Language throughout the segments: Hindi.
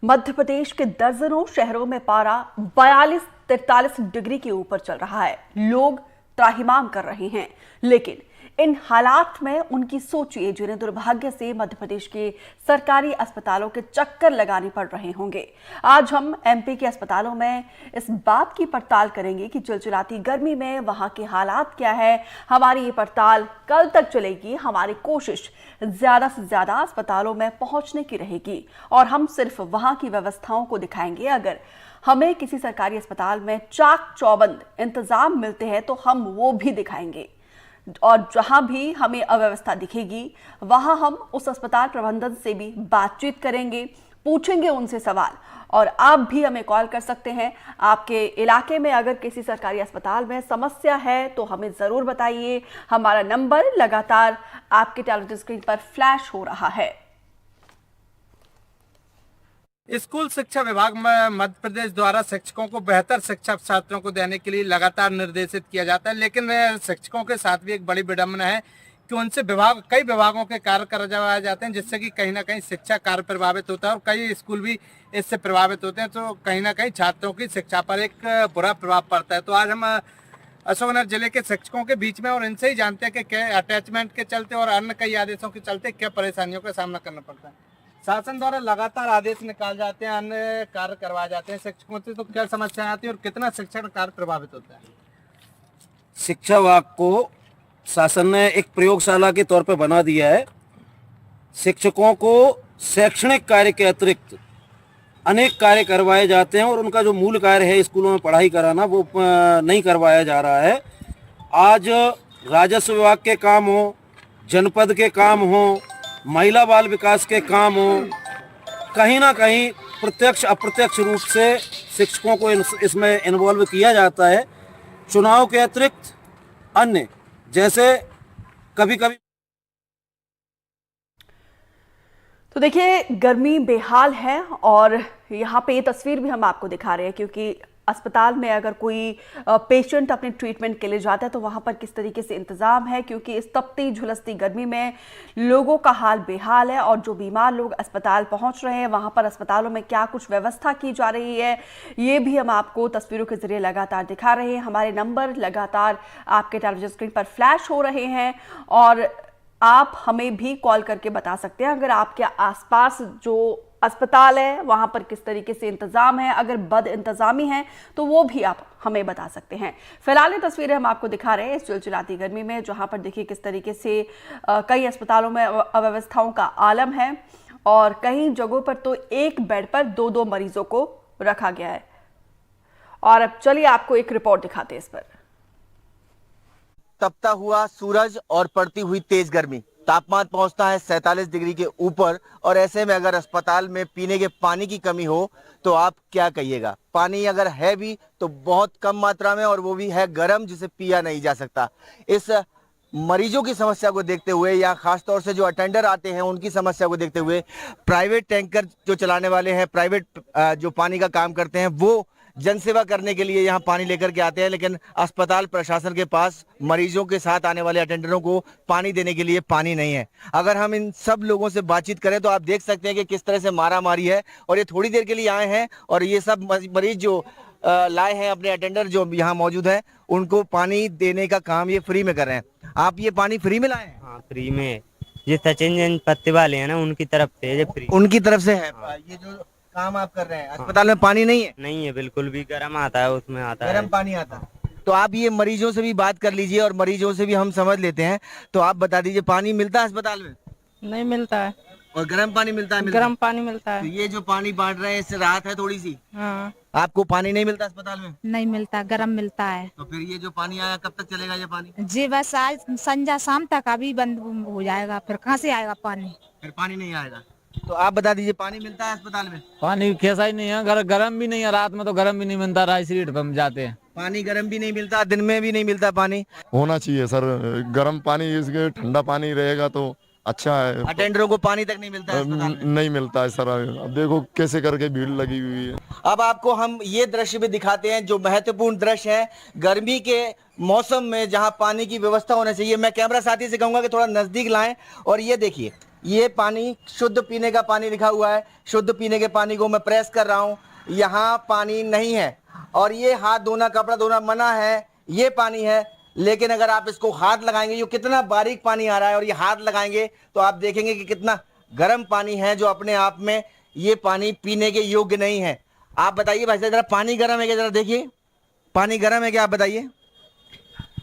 मध्य प्रदेश के दर्जनों शहरों में पारा 42-43 डिग्री के ऊपर चल रहा है। लोग त्राहिमाम कर रहे हैं, लेकिन इन हालात में उनकी सोचिए जिन्हें दुर्भाग्य से मध्य प्रदेश के सरकारी अस्पतालों के चक्कर लगाने पड़ रहे होंगे। आज हम एमपी के अस्पतालों में इस बात की पड़ताल करेंगे कि चिलचिलाती गर्मी में वहां के हालात क्या है। हमारी ये पड़ताल कल तक चलेगी। हमारी कोशिश ज्यादा से ज्यादा अस्पतालों में पहुंचने की रहेगी और हम सिर्फ वहां की व्यवस्थाओं को दिखाएंगे। अगर हमें किसी सरकारी अस्पताल में चाक चौबंद इंतजाम मिलते हैं तो हम वो भी दिखाएंगे और जहां भी हमें अव्यवस्था दिखेगी वहां हम उस अस्पताल प्रबंधन से भी बातचीत करेंगे, पूछेंगे उनसे सवाल। और आप भी हमें कॉल कर सकते हैं। आपके इलाके में अगर किसी सरकारी अस्पताल में समस्या है तो हमें ज़रूर बताइए। हमारा नंबर लगातार आपके टेलीविजन स्क्रीन पर फ्लैश हो रहा है। स्कूल शिक्षा विभाग में मध्य प्रदेश द्वारा शिक्षकों को बेहतर शिक्षा छात्रों को देने के लिए लगातार निर्देशित किया जाता है, लेकिन शिक्षकों के साथ भी एक बड़ी विडंबना है कि उनसे कई विभागों के कार्य करवाए जाते हैं, जिससे कि कहीं ना कहीं शिक्षा कार्य प्रभावित होता है और कई स्कूल भी इससे प्रभावित होते हैं। तो कहीं ना कहीं छात्रों की शिक्षा पर एक बुरा प्रभाव पड़ता है। तो आज हम अशोकनगर जिले के शिक्षकों के बीच में और इनसे ही जानते हैं कि क्या अटैचमेंट के चलते और अन्य कई आदेशों के चलते क्या परेशानियों का सामना करना पड़ता है। शासन द्वारा लगातार आदेश निकाल जाते हैं, अन्य कार्य करवाए जाते हैं शिक्षकों से, तो क्या समस्याएं आती है और कितना शिक्षण कार्य प्रभावित होता है? शिक्षा विभाग को शासन ने एक प्रयोगशाला के तौर पर बना दिया है। शिक्षकों को शैक्षणिक कार्य के अतिरिक्त अनेक कार्य करवाए जाते हैं और उनका जो मूल कार्य है स्कूलों में पढ़ाई कराना वो नहीं करवाया जा रहा है। आज राजस्व विभाग के काम हो, जनपद के काम हो, महिला बाल विकास के काम हो, कहीं ना कहीं प्रत्यक्ष अप्रत्यक्ष रूप से शिक्षकों को इसमें इन्वॉल्व किया जाता है। चुनाव के अतिरिक्त अन्य जैसे कभी कभी तो देखिए गर्मी बेहाल है और यहाँ पे ये तस्वीर भी हम आपको दिखा रहे हैं, क्योंकि अस्पताल में अगर कोई पेशेंट अपने ट्रीटमेंट के लिए जाता है तो वहाँ पर किस तरीके से इंतज़ाम है, क्योंकि इस तपती झुलसती गर्मी में लोगों का हाल बेहाल है। और जो बीमार लोग अस्पताल पहुँच रहे हैं वहाँ पर अस्पतालों में क्या कुछ व्यवस्था की जा रही है ये भी हम आपको तस्वीरों के जरिए लगातार दिखा रहे हैं। हमारे नंबर लगातार आपके टेलीविजन स्क्रीन पर फ्लैश हो रहे हैं और आप हमें भी कॉल करके बता सकते हैं अगर आपके आसपास जो अस्पताल है वहां पर किस तरीके से इंतजाम है। अगर बद इंतजामी है तो वो भी आप हमें बता सकते हैं। फिलहाल ये तस्वीरें हम आपको दिखा रहे हैं इस चिलचिलाती गर्मी में, जहां पर देखिए किस तरीके से कई अस्पतालों में अव्यवस्थाओं का आलम है और कई जगहों पर तो एक बेड पर 2-2 मरीजों को रखा गया है। और अब चलिए आपको एक रिपोर्ट दिखाते हैं इस पर। तपता हुआ सूरज और पड़ती हुई तेज गर्मी, तापमान पहुंचता है 47 डिग्री के ऊपर। और ऐसे में अगर अस्पताल में पीने के पानी की कमी हो तो आप क्या कहिएगा। पानी अगर है भी तो बहुत कम मात्रा में और वो भी है गर्म, जिसे पिया नहीं जा सकता। इस मरीजों की समस्या को देखते हुए या खासतौर से जो अटेंडर आते हैं उनकी समस्या को देखते हुए प्राइवेट टैंकर जो चलाने वाले हैं, प्राइवेट जो पानी का काम करते हैं, वो जनसेवा करने के लिए यहाँ पानी लेकर के आते हैं। लेकिन अस्पताल प्रशासन के पास मरीजों के साथ आने वाले अटेंडरों को पानी देने के लिए पानी नहीं है। अगर हम इन सब लोगों से बातचीत करें तो आप देख सकते हैं कि किस तरह से मारामारी है। और ये थोड़ी देर के लिए आए हैं और ये सब मरीज जो लाए हैं, अपने अटेंडर जो यहाँ मौजूद है, उनको पानी देने का काम ये फ्री में कर रहे हैं। आप ये पानी फ्री में लाए हैं? हाँ, फ्री में। ये सचिन जैन पत्ते वाले हैं ना, उनकी तरफ से ये फ्री। उनकी तरफ से है। ये जो काम आप कर रहे हैं, अस्पताल में पानी नहीं है? नहीं है, बिल्कुल भी। गर्म आता है, उसमें आता है गर्म पानी आता है। तो आप ये मरीजों से भी बात कर लीजिए और मरीजों से भी हम समझ लेते हैं। तो आप बता दीजिए, पानी मिलता है अस्पताल में? नहीं मिलता है। और गर्म पानी मिलता है? गर्म पानी मिलता है। तो ये जो पानी बांट रहे हैं इससे राहत है थोड़ी सी? हाँ। आपको पानी नहीं मिलता अस्पताल में? नहीं मिलता, गर्म मिलता है। तो फिर ये जो पानी आया कब तक चलेगा ये पानी? जी बस आज संध्या शाम तक अभी बंद हो जाएगा, फिर कहाँ से आएगा पानी? फिर पानी नहीं आएगा। तो आप बता दीजिए, पानी मिलता है अस्पताल में? पानी कैसा ही नहीं है, गर्म भी नहीं है। रात में तो गर्म भी नहीं मिलता, राइस रीट पर हम जाते हैं। पानी गर्म भी नहीं मिलता, दिन में भी नहीं मिलता पानी? होना चाहिए सर, गर्म पानी, इसके ठंडा पानी रहेगा तो अच्छा है। अटेंडरों को पानी तक नहीं मिलता है अस्पताल में? नहीं मिलता है सर। अब देखो कैसे करके भीड़ लगी हुई है। अब आपको हम ये दृश्य भी दिखाते हैं जो महत्वपूर्ण दृश्य है गर्मी के मौसम में, जहां पानी की व्यवस्था होना चाहिए। मैं कैमरा साथी से कहूंगा कि थोड़ा नजदीक लाएं और ये देखिए, ये पानी शुद्ध पीने का पानी लिखा हुआ है। शुद्ध पीने के पानी को मैं प्रेस कर रहा हूँ, यहाँ पानी नहीं है। और ये हाथ धोना, कपड़ा धोना मना है, ये पानी है। लेकिन अगर आप इसको हाथ लगाएंगे, ये कितना बारीक पानी आ रहा है, और ये हाथ लगाएंगे तो आप देखेंगे कि कितना गर्म पानी है, जो अपने आप में ये पानी पीने के योग्य नहीं है। आप बताइए भाई साहब, जरा पानी गर्म है क्या? जरा देखिए, पानी गर्म है क्या? आप बताइए।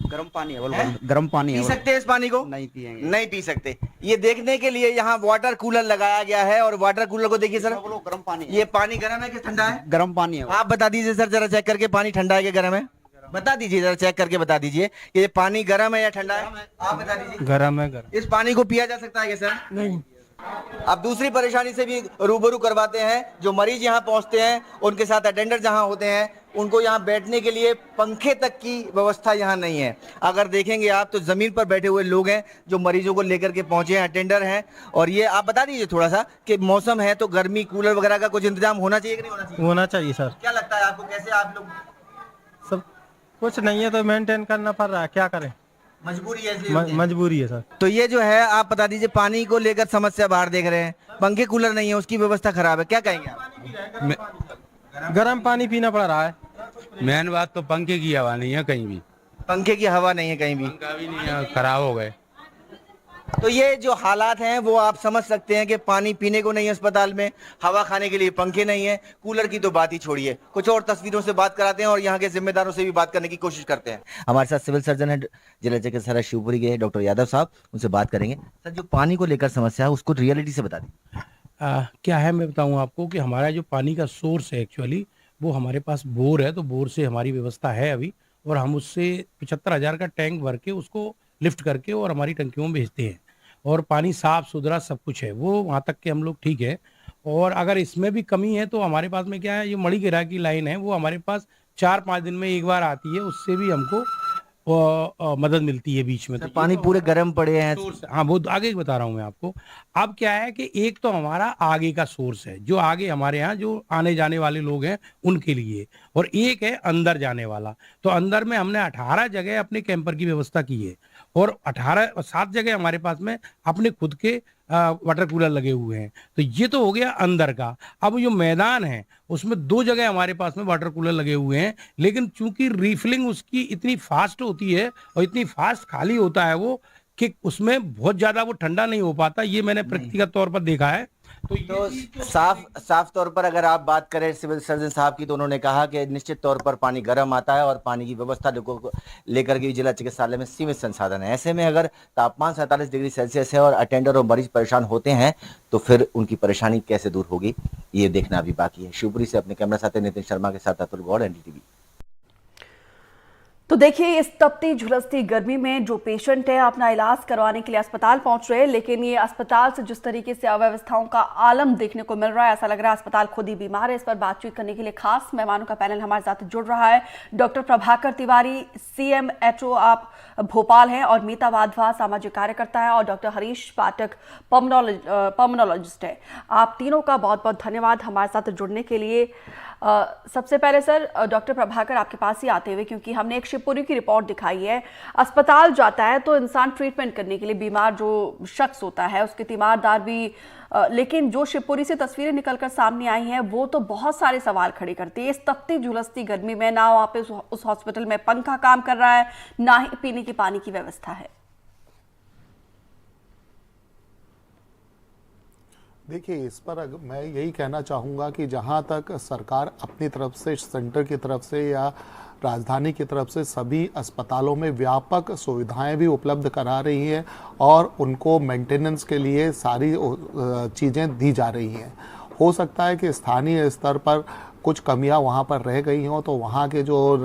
गर्म पानी है, गर्म पानी पी सकते हैं इस पानी को? नहीं पिएंगे, नहीं पी सकते। ये देखने के लिए यहाँ वाटर कूलर लगाया गया है, और वाटर कूलर को देखिए सर, गर्म पानी ये पानी गर्म है कि ठंडा है? गर्म पानी है। आप बता दीजिए सर, जरा चेक करके, पानी ठंडा है कि गर्म है? बता दीजिए, जरा चेक करके बता दीजिए कि ये पानी गर्म है या ठंडा है। आप बता दीजिए। गर्म है, गर्म। इस पानी को पिया जा सकता है क्या सर? नहीं। अब दूसरी परेशानी से भी रूबरू करवाते हैं। जो मरीज यहाँ पहुंचते हैं, उनके साथ अटेंडर जहाँ होते हैं, उनको यहाँ बैठने के लिए पंखे तक की व्यवस्था यहाँ नहीं है। अगर देखेंगे आप तो जमीन पर बैठे हुए लोग हैं जो मरीजों को लेकर के पहुंचे हैं, अटेंडर हैं। और ये आप बता दीजिए थोड़ा सा कि मौसम है तो गर्मी, कूलर वगैरह का कुछ इंतजाम होना चाहिए कि नहीं होना चाहिए? होना चाहिए सर। क्या लगता है आपको, कैसे आप लोग? सब कुछ नहीं है तो मेंटेन करना पड़ रहा है, क्या करें, मजबूरी है, इसलिए होती है। मजबूरी है सर। तो ये जो है, आप बता दीजिए, पानी को लेकर समस्या बाहर देख रहे हैं, पंखे कूलर नहीं है, उसकी व्यवस्था खराब है, क्या कहेंगे आप? गर्म पानी पीना पड़ रहा है। मेन बात तो पंखे की हवा नहीं है कहीं भी, पंखे की हवा नहीं है कहीं भी, पंखा भी नहीं है, खराब हो गए। तो ये जो हालात हैं वो आप समझ सकते हैं कि पानी पीने को नहीं है अस्पताल में, हवा खाने के लिए पंखे नहीं है, कूलर की तो बात ही छोड़िए। कुछ और तस्वीरों से बात कराते हैं और यहाँ के जिम्मेदारों से भी बात करने की कोशिश करते हैं। हमारे साथ सिविल सर्जन है जिला चिकित्सालय शिवपुरी के डॉक्टर यादव साहब, उनसे बात करेंगे। सर, जो पानी को लेकर समस्या है उसको रियलिटी से बता दें। क्या है, मैं बताऊं आपको कि हमारा जो पानी का सोर्स है एक्चुअली वो हमारे पास बोर है, तो बोर से हमारी व्यवस्था है अभी, और हम उससे 75,000 का टैंक भर के उसको लिफ्ट करके और हमारी टंकियों में भेजते हैं, और पानी साफ सुथरा सब कुछ है, वो वहाँ तक के हम लोग ठीक है। और अगर इसमें भी कमी है तो हमारे पास में क्या है, ये मणिगिरा की लाइन है, वो हमारे पास 4-5 दिन में एक बार आती है, उससे भी हमको मदद मिलती है बीच में। तो पानी पूरे गर्म पड़े हैं। हाँ, वो आगे बता रहा हूँ मैं आपको। अब क्या है कि एक तो हमारा आगे का सोर्स है, जो आगे हमारे यहाँ जो आने जाने वाले लोग हैं उनके लिए, और एक है अंदर जाने वाला। तो अंदर में हमने 18 जगह अपने कैंपर की व्यवस्था की है, और 7 जगह हमारे पास में अपने खुद के वाटर कूलर लगे हुए हैं। तो ये तो हो गया अंदर का। अब जो मैदान है उसमें 2 जगह हमारे पास में वाटर कूलर लगे हुए हैं, लेकिन चूंकि रिफिलिंग उसकी इतनी फास्ट होती है और इतनी फास्ट खाली होता है वो, कि उसमें बहुत ज्यादा वो ठंडा नहीं हो पाता, ये मैंने व्यक्तिगत तौर पर देखा है। तो साफ तौर पर अगर आप बात करें सिविल सर्जन साहब की, तो उन्होंने कहा कि निश्चित तौर पर पानी गर्म आता है और पानी की व्यवस्था लोगों को लेकर के जिला चिकित्सालय में सीमित संसाधन है। ऐसे में अगर तापमान 47 डिग्री सेल्सियस है और अटेंडर और मरीज परेशान होते हैं, तो फिर उनकी परेशानी कैसे दूर होगी, ये देखना अभी बाकी है। शिवपुरी से अपने कैमरा साथी नितिन शर्मा के साथ अतुल गौड़, एनडीटीवी। तो देखिए, इस तपती झुलसती गर्मी में जो पेशेंट है अपना इलाज करवाने के लिए अस्पताल पहुंच रहे हैं, लेकिन ये अस्पताल से जिस तरीके से अव्यवस्थाओं का आलम देखने को मिल रहा है, ऐसा लग रहा है अस्पताल खुद ही बीमार है। इस पर बातचीत करने के लिए खास मेहमानों का पैनल हमारे साथ जुड़ रहा है। डॉक्टर प्रभाकर तिवारी, CMHO आप भोपाल हैं, और मीता वाधवा सामाजिक कार्यकर्ता है, और डॉक्टर हरीश पाठक पल्मोनोलॉजिस्ट है। आप तीनों का बहुत बहुत धन्यवाद हमारे साथ जुड़ने के लिए। सबसे पहले सर, डॉक्टर प्रभाकर आपके पास ही आते हुए, क्योंकि हमने एक शिवपुरी की रिपोर्ट दिखाई है, अस्पताल जाता है तो इंसान ट्रीटमेंट करने के लिए, बीमार जो शख्स होता है उसके तीमारदार भी, लेकिन जो शिवपुरी से तस्वीरें निकलकर सामने आई हैं वो तो बहुत सारे सवाल खड़े करती है। इस तपती झुलसती गर्मी में ना वहाँ पे उस हॉस्पिटल में पंखा काम कर रहा है, ना ही पीने की पानी की व्यवस्था है। देखिए, इस पर मैं यही कहना चाहूँगा कि जहाँ तक सरकार अपनी तरफ से, सेंटर की तरफ से या राजधानी की तरफ से सभी अस्पतालों में व्यापक सुविधाएं भी उपलब्ध करा रही है और उनको मेंटेनेंस के लिए सारी चीज़ें दी जा रही हैं, हो सकता है कि स्थानीय स्तर पर कुछ कमियां वहां पर रह गई हों, तो वहां के जो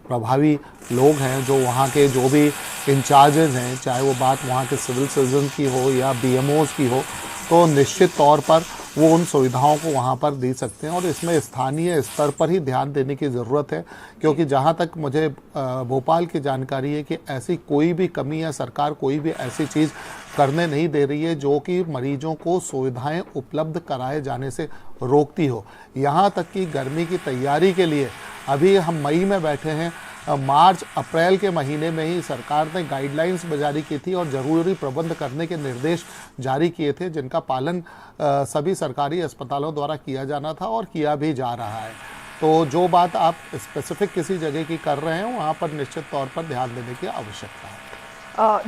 प्रभावी लोग हैं, जो वहां के जो भी इंचार्जेस हैं, चाहे वो बात वहां के सिविल सर्जन की हो या BMOs की हो, तो निश्चित तौर पर वो उन सुविधाओं को वहाँ पर दे सकते हैं। और इसमें स्थानीय स्तर पर ही ध्यान देने की ज़रूरत है, क्योंकि जहाँ तक मुझे भोपाल की जानकारी है कि ऐसी कोई भी कमी या सरकार कोई भी ऐसी चीज़ करने नहीं दे रही है जो कि मरीजों को सुविधाएं उपलब्ध कराए जाने से रोकती हो। यहाँ तक कि गर्मी की तैयारी के लिए अभी हम मई में बैठे हैं, मार्च अप्रैल के महीने में ही सरकार ने गाइडलाइंस जारी की थी और ज़रूरी प्रबंध करने के निर्देश जारी किए थे, जिनका पालन सभी सरकारी अस्पतालों द्वारा किया जाना था और किया भी जा रहा है। तो जो बात आप स्पेसिफिक किसी जगह की कर रहे हैं, वहाँ पर निश्चित तौर पर ध्यान देने की आवश्यकता है।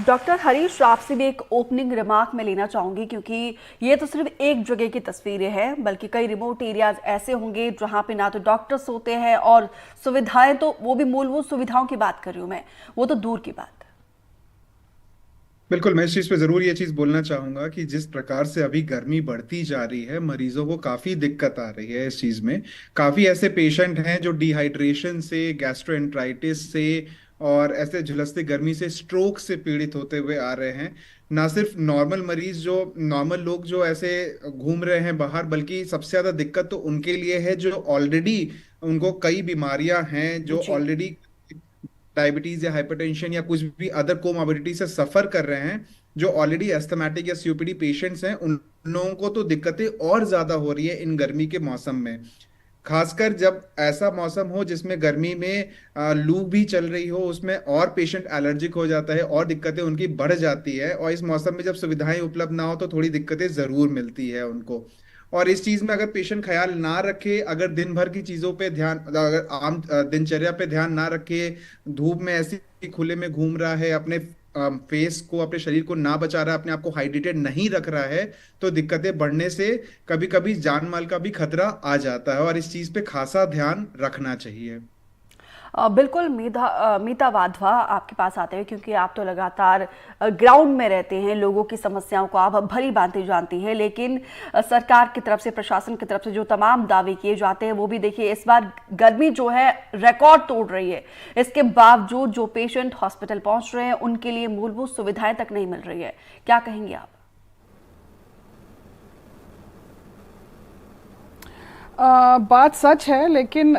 डॉक्टर हरीश, आपसे भी एक ओपनिंग रिमार्क में लेना चाहूंगी, क्योंकि ये तो सिर्फ एक जगह की तस्वीरें हैं, बल्कि कई रिमोट एरियाज ऐसे होंगे जहां पे ना तो डॉक्टर्स होते हैं और सुविधाएं, तो वो भी मूलभूत सुविधाओं की बात कर रही हूं मैं, वो तो दूर की बात। बिल्कुल, मैं इस चीज़ पे ज़रूर ये चीज़ बोलना चाहूँगा कि जिस प्रकार से अभी गर्मी बढ़ती जा रही है, मरीजों को काफ़ी दिक्कत आ रही है इस चीज़ में। काफ़ी ऐसे पेशेंट हैं जो डिहाइड्रेशन से, गैस्ट्रोएंटराइटिस से और ऐसे झुलसती गर्मी से, स्ट्रोक से पीड़ित होते हुए आ रहे हैं। ना सिर्फ नॉर्मल मरीज, जो नॉर्मल लोग जो ऐसे घूम रहे हैं बाहर, बल्कि सबसे ज़्यादा दिक्कत तो उनके लिए है जो ऑलरेडी उनको कई बीमारियां हैं, जो ऑलरेडी डायबिटीज या हाइपरटेंशन या कुछ भी अदर कोमॉर्बिडिटी से सफर कर रहे हैं, जो ऑलरेडी एस्थमेटिक या सीओपीडी पेशेंट्स हैं, उन लोगों को तो दिक्कतें और ज्यादा हो रही है इन गर्मी के मौसम में। खासकर जब ऐसा मौसम हो जिसमें गर्मी में लू भी चल रही हो, उसमें और पेशेंट एलर्जिक हो जाता है और दिक्कतें उनकी बढ़ जाती है। और इस मौसम में जब सुविधाएं उपलब्ध ना हो तो थोड़ी दिक्कतें जरूर मिलती है उनको। और इस चीज में अगर पेशेंट ख्याल ना रखे, अगर दिन भर की चीजों पे ध्यान, अगर आम दिनचर्या पे ध्यान ना रखे, धूप में ऐसी खुले में घूम रहा है, अपने फेस को, अपने शरीर को ना बचा रहा है, अपने आप को हाइड्रेटेड नहीं रख रहा है, तो दिक्कतें बढ़ने से कभी कभी जान माल का भी खतरा आ जाता है। और इस चीज पे खासा ध्यान रखना चाहिए। बिल्कुल मीता वाधवा, आपके पास आते हैं, क्योंकि आप तो लगातार ग्राउंड में रहते हैं, लोगों की समस्याओं को आप भली भांति जानती हैं, लेकिन सरकार की तरफ से, प्रशासन की तरफ से जो तमाम दावे किए जाते हैं, वो भी देखिए इस बार गर्मी जो है रिकॉर्ड तोड़ रही है। इसके बावजूद जो पेशेंट हॉस्पिटल पहुंच रहे हैं उनके लिए मूलभूत सुविधाएं तक नहीं मिल रही है। क्या कहेंगे आप? बात सच है, लेकिन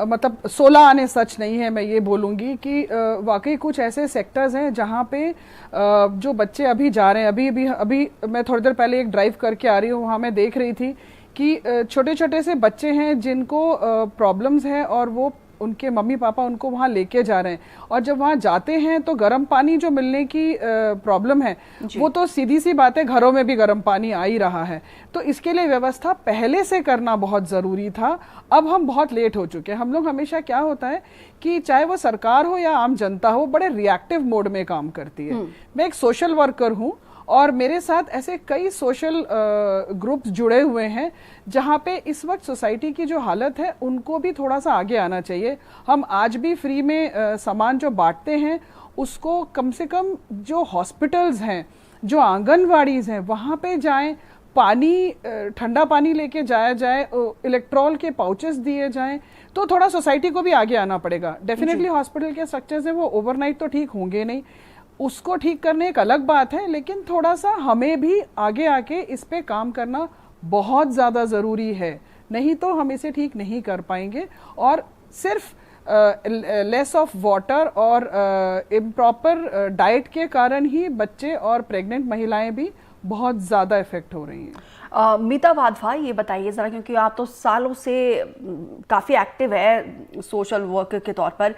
मतलब 16 आने सच नहीं है। मैं ये बोलूँगी कि वाकई कुछ ऐसे सेक्टर्स हैं जहाँ पे जो बच्चे अभी जा रहे हैं, अभी मैं थोड़ी देर पहले एक ड्राइव करके आ रही हूँ, वहाँ मैं देख रही थी कि छोटे छोटे से बच्चे हैं जिनको प्रॉब्लम्स हैं और वो उनके मम्मी पापा उनको वहाँ लेके जा रहे हैं। और जब वहाँ जाते हैं तो गर्म पानी जो मिलने की प्रॉब्लम है, वो तो सीधी सी बात है, घरों में भी गर्म पानी आ ही रहा है। तो इसके लिए व्यवस्था पहले से करना बहुत ज़रूरी था। अब हम बहुत लेट हो चुके हैं। हम लोग हमेशा, क्या होता है कि चाहे वो सरकार हो या आम जनता हो, बड़े रिएक्टिव मोड में काम करती है। मैं एक सोशल वर्कर हूँ और मेरे साथ ऐसे कई सोशल ग्रुप्स जुड़े हुए हैं जहाँ पे इस वक्त सोसाइटी की जो हालत है उनको भी थोड़ा सा आगे आना चाहिए। हम आज भी फ्री में सामान जो बांटते हैं उसको कम से कम जो हॉस्पिटल्स हैं, जो आंगनवाड़ीज हैं, वहाँ पे जाएं, पानी, ठंडा पानी लेके जाया जाए, इलेक्ट्रॉल के पाउचेस दिए जाएं, तो थोड़ा सोसाइटी को भी आगे आना पड़ेगा। डेफिनेटली हॉस्पिटल के स्ट्रक्चर्स हैं वो ओवरनाइट तो ठीक होंगे नहीं, उसको ठीक करने एक अलग बात है, लेकिन थोड़ा सा हमें भी आगे आके इस पे काम करना बहुत ज़्यादा ज़रूरी है, नहीं तो हम इसे ठीक नहीं कर पाएंगे। और सिर्फ लेस ऑफ वाटर और इम्प्रॉपर डाइट के कारण ही बच्चे और प्रेग्नेंट महिलाएं भी बहुत ज़्यादा इफेक्ट हो रही हैं। मीता वाधवा, ये बताइए ज़रा, क्योंकि आप तो सालों से काफ़ी एक्टिव है सोशल वर्क के तौर पर,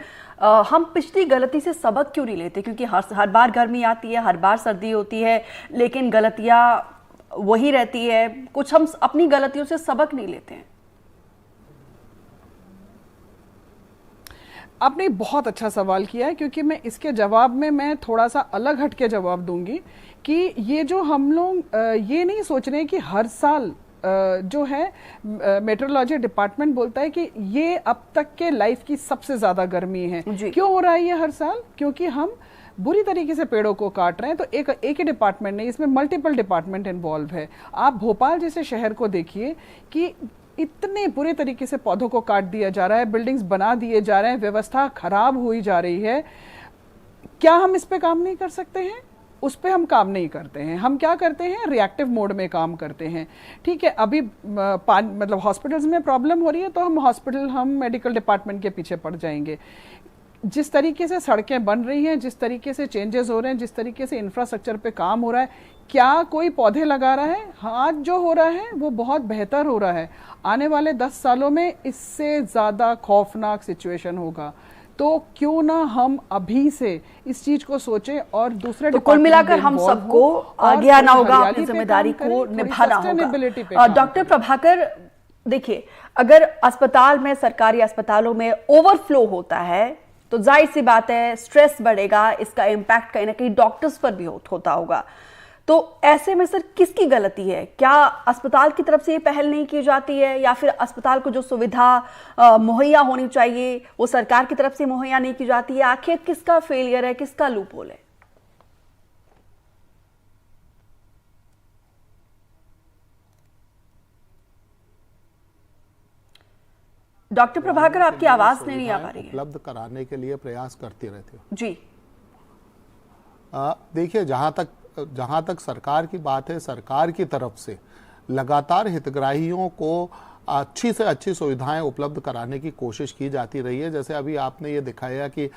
हम पिछली गलती से सबक क्यों नहीं लेते? क्योंकि हर बार गर्मी आती है, हर बार सर्दी होती है, लेकिन गलतियाँ वही रहती है। कुछ हम अपनी गलतियों से सबक नहीं लेते हैं। आपने बहुत अच्छा सवाल किया है, क्योंकि मैं इसके जवाब में मैं थोड़ा सा अलग हट के जवाब दूंगी कि ये जो हम लोग ये नहीं सोच रहे हैं कि हर साल जो है मेट्रोलॉजी डिपार्टमेंट बोलता है कि ये अब तक के लाइफ की सबसे ज़्यादा गर्मी है। क्यों हो रहा है ये हर साल? क्योंकि हम बुरी तरीके से पेड़ों को काट रहे हैं। तो एक ही डिपार्टमेंट नहीं, इसमें मल्टीपल डिपार्टमेंट इन्वॉल्व है। आप भोपाल जैसे शहर को देखिए कि इतने बुरे तरीके से पौधों को काट दिया जा रहा है, बिल्डिंग्स बना दिए जा रहे हैं, व्यवस्था खराब हुई जा रही है। क्या हम इस पे काम नहीं कर सकते हैं? उस पे हम काम नहीं करते हैं। हम क्या करते हैं? रिएक्टिव मोड में काम करते हैं। ठीक है, अभी मतलब हॉस्पिटल्स में प्रॉब्लम हो रही है तो हम मेडिकल डिपार्टमेंट के पीछे पड़ जाएंगे। जिस तरीके से सड़कें बन रही हैं, जिस तरीके से चेंजेस हो रहे हैं, जिस तरीके से इंफ्रास्ट्रक्चर पे काम हो रहा है, क्या कोई पौधे लगा रहा है? आज जो हो रहा है वो बहुत बेहतर हो रहा है। आने वाले 10 सालों में इससे ज़्यादा खौफनाक सिचुएशन होगा। तो क्यों ना हम अभी से इस चीज को सोचें और दूसरे तो कुल मिलाकर हम सबको आगे आना होगा, अपनी जिम्मेदारी को निभाना होगा। डॉक्टर प्रभाकर, देखिए, अगर अस्पताल में, सरकारी अस्पतालों में ओवरफ्लो होता है तो जाहिर सी बात है स्ट्रेस बढ़ेगा, इसका इम्पैक्ट कहीं ना कहीं डॉक्टर्स पर भी होता होगा। तो ऐसे में सर किसकी गलती है? क्या अस्पताल की तरफ से ये पहल नहीं की जाती है, या फिर अस्पताल को जो सुविधा मुहैया होनी चाहिए वो सरकार की तरफ से मुहैया नहीं की जाती है? आखिर किसका फेलियर है, किसका लूपहोल है? डॉक्टर प्रभाकर, आपकी आवाज नहीं आ पा रही है। उपलब्ध कराने के लिए प्रयास करती रहती हो जी। देखिए, जहां तक सरकार की बात है, सरकार की तरफ से लगातार हितग्राहियों को अच्छी से अच्छी सुविधाएं उपलब्ध कराने की कोशिश की जाती रही है। जैसे अभी आपने ये दिखाया कि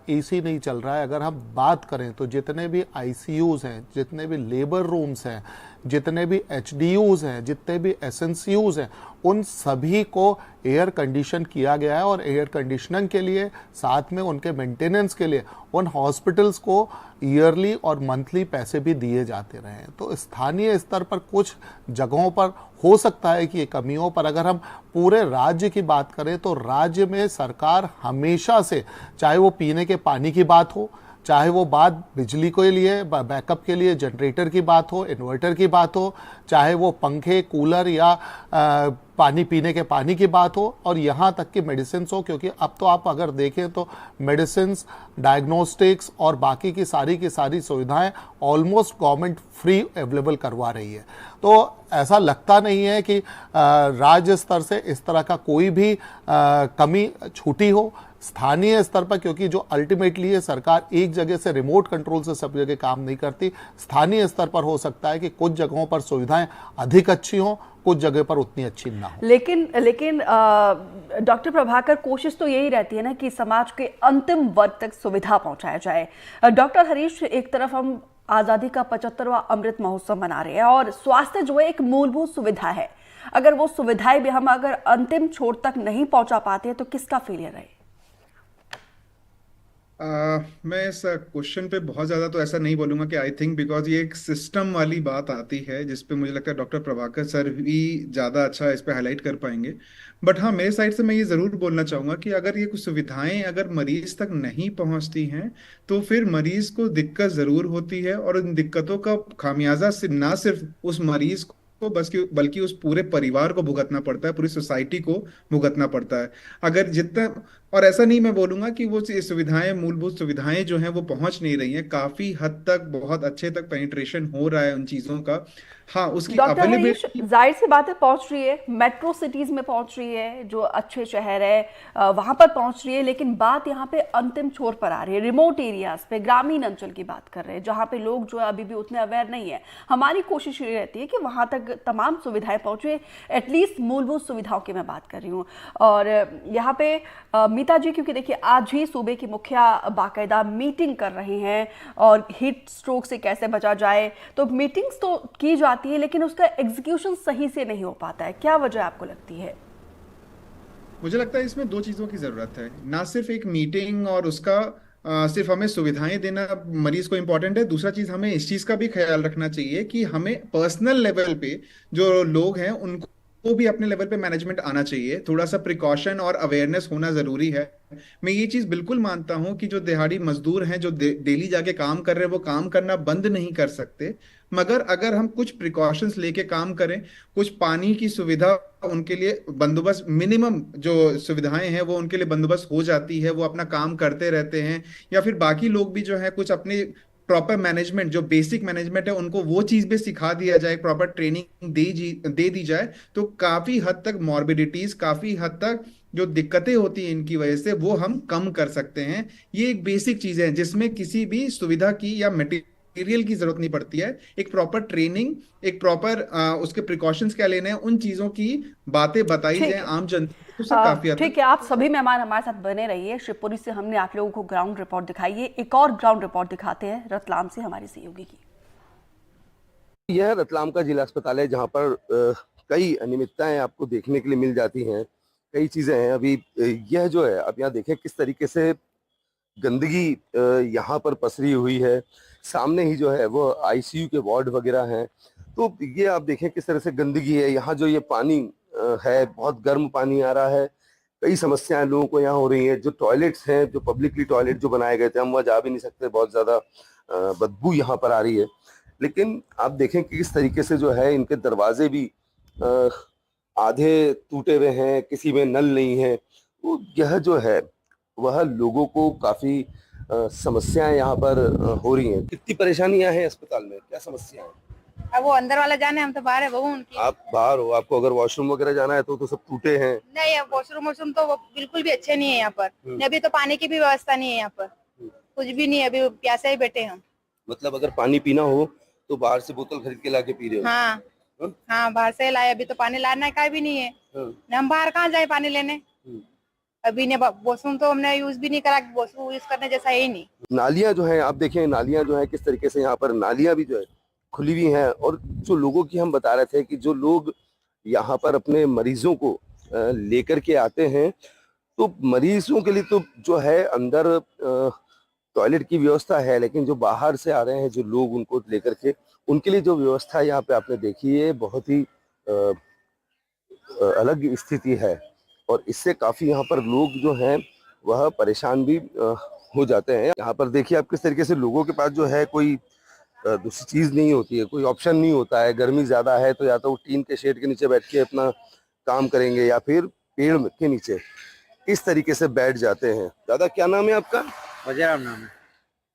एसी नहीं चल रहा है। अगर हम बात करें तो जितने भी आईसीयूज हैं, जितने भी लेबर रूम्स हैं, जितने भी एचडीयूज हैं, जितने भी एसएनसीयूज हैं, उन सभी को एयर कंडीशन किया गया है। और एयर कंडीशनिंग के लिए, साथ में उनके मेंटेनेंस के लिए, उन हॉस्पिटल्स को ईयरली और मंथली पैसे भी दिए जाते रहे हैं। तो स्थानीय स्तर पर कुछ जगहों पर हो सकता है कि ये कमी हो, पर अगर हम पूरे राज्य की बात करें तो राज्य में सरकार हमेशा से, चाहे वो पीने के पानी की बात हो, चाहे वो बात बिजली के लिए, बैकअप के लिए जनरेटर की बात हो, इन्वर्टर की बात हो, चाहे वो पंखे, कूलर या पानी पीने के पानी की बात हो, और यहाँ तक कि मेडिसिन हो, क्योंकि अब तो आप अगर देखें तो मेडिसिन, डायग्नोस्टिक्स और बाकी की सारी सुविधाएं ऑलमोस्ट गवर्नमेंट फ्री अवेलेबल करवा रही है। तो ऐसा लगता नहीं है कि राज्य स्तर से इस तरह का कोई भी कमी छूटी हो। स्थानीय स्तर पर, क्योंकि जो अल्टीमेटली है, सरकार एक जगह से रिमोट कंट्रोल से सब जगह काम नहीं करती। स्थानीय स्तर पर हो सकता है कि कुछ जगहों पर सुविधाएं अधिक अच्छी हों, कुछ जगह पर उतनी अच्छी ना हो। लेकिन डॉक्टर प्रभाकर, कोशिश तो यही रहती है ना कि समाज के अंतिम वर्ग तक सुविधा पहुंचाया जाए। डॉक्टर हरीश, एक तरफ हम आजादी का 75वां अमृत महोत्सव मना रहे हैं और स्वास्थ्य जो है एक मूलभूत सुविधा है। अगर वो सुविधाएं भी हम अगर अंतिम छोर तक नहीं पहुंचा पाते हैं तो किसका फेलियर है? मैं इस क्वेश्चन पे बहुत ज़्यादा तो ऐसा नहीं बोलूँगा कि आई थिंक, बिकॉज ये एक सिस्टम वाली बात आती है जिस पे मुझे लगता है डॉक्टर प्रभाकर सर भी ज़्यादा अच्छा इस पे हाईलाइट कर पाएंगे। बट हाँ, मेरे साइड से मैं ये ज़रूर बोलना चाहूँगा कि अगर ये कुछ सुविधाएं अगर मरीज तक नहीं पहुँचती हैं तो फिर मरीज को दिक्कत ज़रूर होती है, और उन दिक्कतों का खामियाजा ना सिर्फ उस मरीज को बल्कि उस पूरे परिवार को भुगतना पड़ता है, पूरी सोसाइटी को भुगतना पड़ता है। अगर जितना, और ऐसा नहीं मैं बोलूंगा कि वो सुविधाएं, मूलभूत सुविधाएं जो हैं वो पहुंच नहीं रही हैं, काफी हद तक बहुत अच्छे तक पेनिट्रेशन हो रहा है उन चीजों का। हाँ, उसकी अवेलेबिलिटी जाहिर सी बात है पहुंच रही है, मेट्रो सिटीज में पहुंच रही है, जो अच्छे शहर है वहां पर पहुंच रही है। लेकिन बात यहाँ पे अंतिम छोर पर आ रही है, रिमोट एरियाज पे, ग्रामीण अंचल की बात कर रहे हैं, जहाँ पे लोग जो है अभी भी उतने अवेयर नहीं है। हमारी कोशिश ये रहती है कि वहां तक तमाम सुविधाएं पहुंचे, एटलीस्ट मूलभूत सुविधाओं की मैं बात कर रही हूँ। और यहाँ पे मीता जी, क्योंकि देखिए आज ही सूबे की मुखिया बाकायदा मीटिंग कर रहे हैं और हीट स्ट्रोक से कैसे बचा जाए, तो मीटिंग्स तो की जाती है लेकिन उसका एग्जीक्यूशन सही से नहीं हो पाता है। क्या वजह आपको लगती है? मुझे लगता है इसमें दो चीज़ों की ज़रूरत है, ना सिर्फ एक मीटिंग और उसका सिर्फ हमें सुविधाएं देना मरीज को इम्पोर्टेंट है। दूसरा चीज़, हमें इस चीज़ का भी ख्याल रखना चाहिए कि हमें पर्सनल लेवल पे जो लोग हैं उनको तो भी अपने लेवल पे मैनेजमेंट आना चाहिए। थोड़ा सा प्रिकॉशन और अवेयरनेस होना जरूरी है। मैं ये चीज बिल्कुल मानता हूं कि जो दिहाड़ी मजदूर हैं, जो डेली जाके काम कर रहे हैं, वो काम करना बंद नहीं कर सकते, मगर अगर हम कुछ प्रिकॉशंस लेके काम करें, कुछ पानी की सुविधा उनके लिए बंदोबस्त, मिनिमम जो सुविधाएं हैं वो उनके लिए बंदोबस्त हो जाती है, वो अपना काम करते रहते हैं, या फिर बाकी लोग भी जो है कुछ अपने प्रॉपर मैनेजमेंट, जो बेसिक मैनेजमेंट है उनको वो चीज भी सिखा दिया जाए, प्रॉपर ट्रेनिंग दे दी जाए, तो काफी हद तक मॉर्बिडिटीज, काफी हद तक जो दिक्कतें होती हैं इनकी वजह से, वो हम कम कर सकते हैं। ये एक बेसिक चीज है जिसमें किसी भी सुविधा की या मटेरियल की जरूरत नहीं पड़ती है। एक प्रॉपर ट्रेनिंग, एक प्रॉपर उसके प्रिकॉशंस क्या लेने हैं, उन चीजों की बातें बताई जाए आम जनता को, काफी ठीक है। आप सभी मेहमान हमारे साथ बने रहिए। शिवपुरी से हमने आप लोगों को ग्राउंड रिपोर्ट दिखाई है, एक और ग्राउंड रिपोर्ट दिखाते हैं रतलाम से हमारी सहयोगी की। यह रतलाम का जिला अस्पताल है जहां पर कई अनियमितताएं आपको देखने के लिए मिल जाती हैं। कई चीजें हैं। अभी यह जो है, आप यहाँ देखें किस तरीके से गंदगी यहाँ पर पसरी हुई है। सामने ही जो है वो आईसीयू के वार्ड वगैरह हैं। तो ये आप देखें किस तरह से गंदगी है। यहाँ जो ये पानी है, बहुत गर्म पानी आ रहा है। कई समस्याएं लोगों को यहाँ हो रही हैं। जो टॉयलेट्स हैं, जो पब्लिकली टॉयलेट जो बनाए गए थे, हम वहाँ जा भी नहीं सकते, बहुत ज़्यादा बदबू यहाँ पर आ रही है। लेकिन आप देखें कि किस तरीके से जो है इनके दरवाजे भी आधे टूटे हुए हैं, किसी में नल नहीं है। तो यह जो है वह लोगों को काफ़ी समस्याएं यहाँ पर हो रही हैं। कितनी परेशानियां हैं अस्पताल में, क्या समस्याएं हैं? अब वो अंदर वाला जाने, हम तो बाहर है बहू उनकी। आप बाहर हो, आपको अगर वॉशरूम वगैरह जाना है तो सब टूटे हैं। नहीं, वॉशरूम तो बिल्कुल भी अच्छे नहीं है यहाँ पर। अभी तो पानी की भी व्यवस्था नहीं है यहाँ पर, कुछ भी नहीं है। अभी प्यासे ही बैठे हम। मतलब अगर पानी पीना हो तो बाहर से बोतल खरीद के लाके पी रहे हो? हाँ, बाहर से लाए। अभी तो पानी लाना का भी नहीं है। हम बाहर कहाँ जाए पानी लेने। अभी ने वॉशरूम तो हमने यूज भी नहीं करा, वॉशरूम यूज करने जैसा है ही नहीं। नालियां जो है, आप देखें नालियां जो है किस तरीके से यहाँ पर नालियां भी जो है खुली हुई हैं। और जो लोगों की हम बता रहे थे कि जो लोग यहाँ पर अपने मरीजों को लेकर के आते हैं, तो मरीजों के लिए तो जो है अंदर टॉयलेट की व्यवस्था है, लेकिन जो बाहर से आ रहे हैं जो लोग उनको लेकर के, उनके लिए जो व्यवस्था यहाँ पे आपने देखी है बहुत ही अलग स्थिति है। और इससे काफी यहाँ पर लोग जो हैं वह परेशान भी हो जाते हैं। यहाँ पर देखिए आप किस तरीके से लोगों के पास जो है कोई दूसरी चीज नहीं होती है, कोई ऑप्शन नहीं होता है। गर्मी ज्यादा है तो या तो टीन के शेड के नीचे बैठ के अपना काम करेंगे या फिर पेड़ के नीचे इस तरीके से बैठ जाते हैं। दादा क्या नाम है आपका? वजीराम नाम है।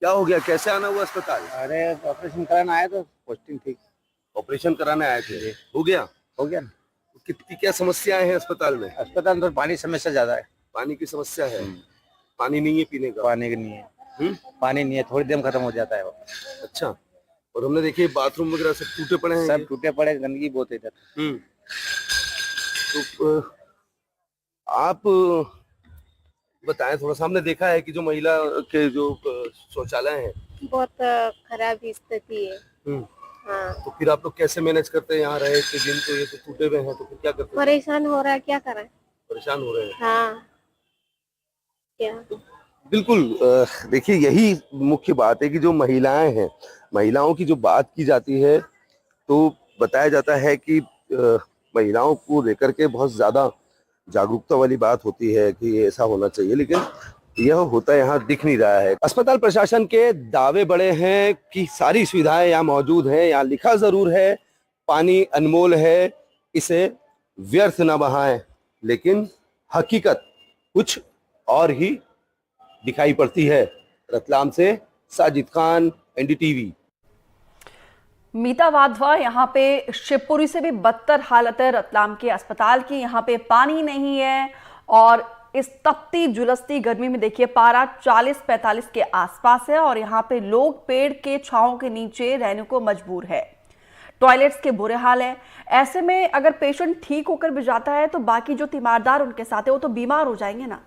क्या हो गया, कैसे आना हुआ अस्पताल? अरे ऑपरेशन कराना आया तो पोस्टिंग थी। ऑपरेशन कराने आए थे, हो गया? हो गया ना। कितनी क्या समस्याएं हैं अस्पताल में? अस्पताल में तो पानी समस्या ज्यादा है। पानी की समस्या है? पानी नहीं है पीने का? पानी नहीं है। पानी नहीं है, थोड़ी देर में खत्म हो जाता है वो। अच्छा। और हमने देखिए बाथरूम वगैरह सब टूटे पड़े हैं। सब टूटे पड़े, गंदगी बहुत है इधर। तो आप बताएं थोड़ा सा। हमने देखा है कि जो महिला के जो शौचालय हैं बहुत खराब स्थिति है। हाँ। तो फिर आप लोग कैसे मैनेज करते हैं यहाँ रहे इतने दिन? तो ये तो टूटे हुए हैं, तो फिर क्या करते हैं? परेशान हो रहा है, क्या करें। परेशान हो रहे हैं। हाँ। क्या? बिल्कुल। देखिए यही मुख्य बात है कि जो महिलाएं हैं, महिलाओं की जो बात की जाती है तो बताया जाता है कि महिलाओं को लेकर के बहुत ज्यादा जागरूकता वाली बात होती है कि ऐसा होना चाहिए, लेकिन यह होता यहाँ दिख नहीं रहा है। अस्पताल प्रशासन के दावे बड़े हैं कि सारी सुविधाएं यहाँ मौजूद हैं। यहाँ लिखा जरूर है पानी अनमोल है, इसे व्यर्थ न बहाएं, लेकिन हकीकत कुछ और ही दिखाई पड़ती है। रतलाम से साजिद खान, एनडीटीवी। मीता वाधवा, यहाँ पे शिवपुरी से भी बदतर हालत है रतलाम के अस्पताल की। यहाँ पे पानी नहीं है और इस तपती जुलसती गर्मी में देखिए पारा 40-45 के आसपास है और यहाँ पे लोग पेड़ के छांव के नीचे रहने को मजबूर है। टॉयलेट्स के बुरे हाल है। ऐसे में अगर पेशेंट ठीक होकर भी जाता है तो बाकी जो तीमारदार उनके साथ है वो तो बीमार हो जाएंगे ना।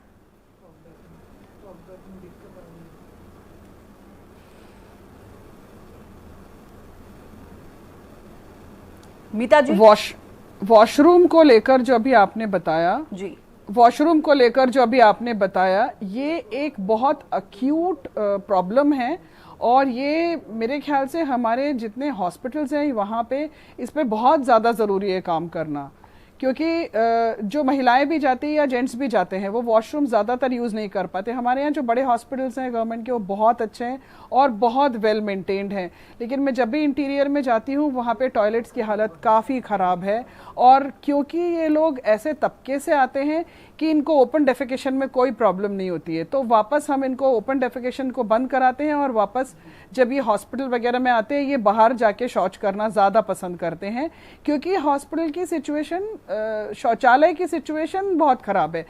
मीता जी, वॉशरूम को लेकर जो अभी आपने बताया जी, वॉशरूम को लेकर जो अभी आपने बताया, ये एक बहुत अक्यूट प्रॉब्लम है और ये मेरे ख्याल से हमारे जितने हॉस्पिटल्स हैं वहाँ पे इस पे बहुत ज़्यादा ज़रूरी है काम करना, क्योंकि जो महिलाएं भी जाती हैं या जेंट्स भी जाते हैं वो वॉशरूम ज़्यादातर यूज़ नहीं कर पाते। हमारे यहाँ जो बड़े हॉस्पिटल्स हैं गवर्नमेंट के वो बहुत अच्छे हैं और बहुत वेल मेंटेन्ड हैं, लेकिन मैं जब भी इंटीरियर में जाती हूँ वहाँ पे टॉयलेट्स की हालत काफ़ी ख़राब है। और क्योंकि ये लोग ऐसे तबके से आते हैं कि इनको ओपन डेफिकेशन में कोई प्रॉब्लम नहीं होती है, तो वापस हम इनको ओपन डेफिकेशन को बंद कराते हैं और वापस जब ये हॉस्पिटल वगैरह में आते हैं ये बाहर जाके शौच करना ज़्यादा पसंद करते हैं, क्योंकि हॉस्पिटल की सिचुएशन, शौचालय की सिचुएशन बहुत ख़राब है।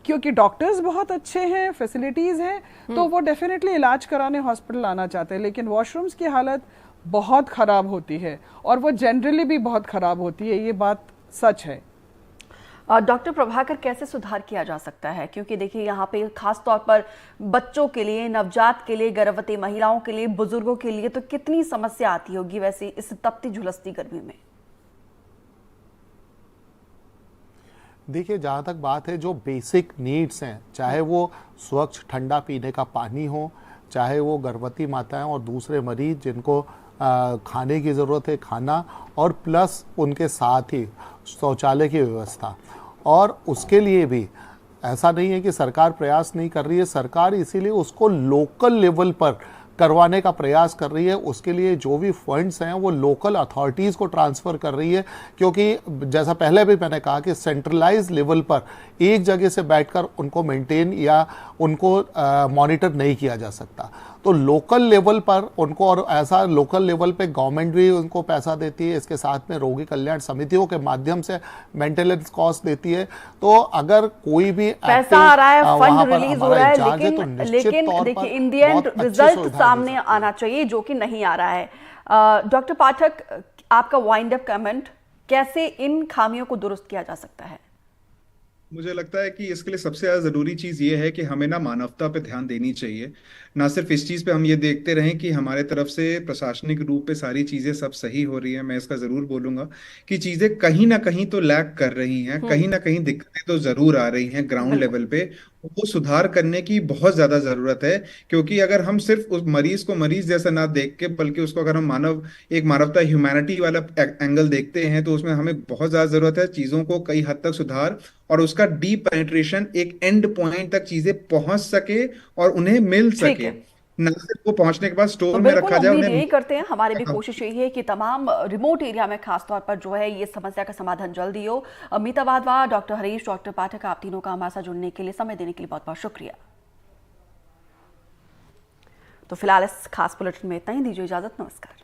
क्योंकि डॉक्टर्स बहुत अच्छे हैं, फैसिलिटीज़ हैं, तो वो डेफिनेटली इलाज कराने हॉस्पिटल आना चाहते हैं, लेकिन वॉशरूम्स की हालत बहुत ख़राब होती है और वो जनरली भी बहुत ख़राब होती है, ये बात सच है। डॉक्टर प्रभाकर, कैसे सुधार किया जा सकता है? क्योंकि देखिए यहाँ पे खास तौर पर बच्चों के लिए, नवजात के लिए, गर्भवती महिलाओं के लिए, बुजुर्गों के लिए तो कितनी समस्या आती होगी वैसे इस तपती झुलसती गर्मी में। देखिए, जहाँ तक बात है, जो बेसिक नीड्स हैं, चाहे वो स्वच्छ ठंडा पीने का पानी हो, चाहे वो गर्भवती माताएं और दूसरे मरीज जिनको खाने की ज़रूरत है, खाना, और प्लस उनके साथ ही शौचालय की व्यवस्था। और उसके लिए भी ऐसा नहीं है कि सरकार प्रयास नहीं कर रही है, सरकार इसीलिए उसको लोकल लेवल पर करवाने का प्रयास कर रही है। उसके लिए जो भी फंड्स हैं वो लोकल अथॉरिटीज़ को ट्रांसफ़र कर रही है, क्योंकि जैसा पहले भी मैंने कहा कि सेंट्रलाइज लेवल पर एक जगह से बैठकर उनको मेंटेन या उनको मॉनिटर नहीं किया जा सकता। तो लोकल लेवल पर उनको, और ऐसा लोकल लेवल पे गवर्नमेंट भी उनको पैसा देती है, इसके साथ में रोगी कल्याण समितियों के माध्यम से मेंटेनेंस कॉस्ट देती है। तो अगर कोई भी पैसा आ रहा है, फंड रिलीज हो रहा है, लेकिन देखिए इन द एंड रिजल्ट सामने आना चाहिए, जो कि नहीं आ रहा है। डॉक्टर पाठक, आपका वाइंड अप कमेंट, कैसे इन खामियों को दुरुस्त किया जा सकता है? मुझे लगता है कि इसके लिए सबसे ज्यादा जरूरी चीज ये है कि हमें ना मानवता पे ध्यान देनी चाहिए। ना सिर्फ इस चीज पे हम ये देखते रहें कि हमारे तरफ से प्रशासनिक रूप पे सारी चीजें सब सही हो रही हैं। मैं इसका जरूर बोलूंगा कि चीजें कहीं ना कहीं तो लैग कर रही हैं, कहीं ना कहीं दिक्कतें तो जरूर आ रही हैं ग्राउंड लेवल पे। वो सुधार करने की बहुत ज्यादा जरूरत है, क्योंकि अगर हम सिर्फ उस मरीज को मरीज जैसा ना देख के, बल्कि उसको अगर हम एक मानवता, ह्यूमैनिटी वाला एंगल देखते हैं, तो उसमें हमें बहुत ज्यादा जरूरत है चीजों को कई हद तक सुधार और उसका डीप पेनिट्रेशन, एक एंड पॉइंट तक चीजें पहुंच सके और उन्हें मिल सके, ना सिर्फ वो पहुंचने के बाद स्टोर तो में रखा जाए। उम्मीद यही करते हैं, हमारी भी कोशिश यही है कि तमाम रिमोट एरिया में खासतौर पर जो है ये समस्या का समाधान जल्दी हो। मीता वाधवा, डॉक्टर हरीश, डॉक्टर पाठक, आप तीनों का हमारे साथ जुड़ने के लिए, समय देने के लिए बहुत बहुत शुक्रिया। तो फिलहाल इस खास बुलेटिन में इतना ही, दीजिए इजाजत, नमस्कार।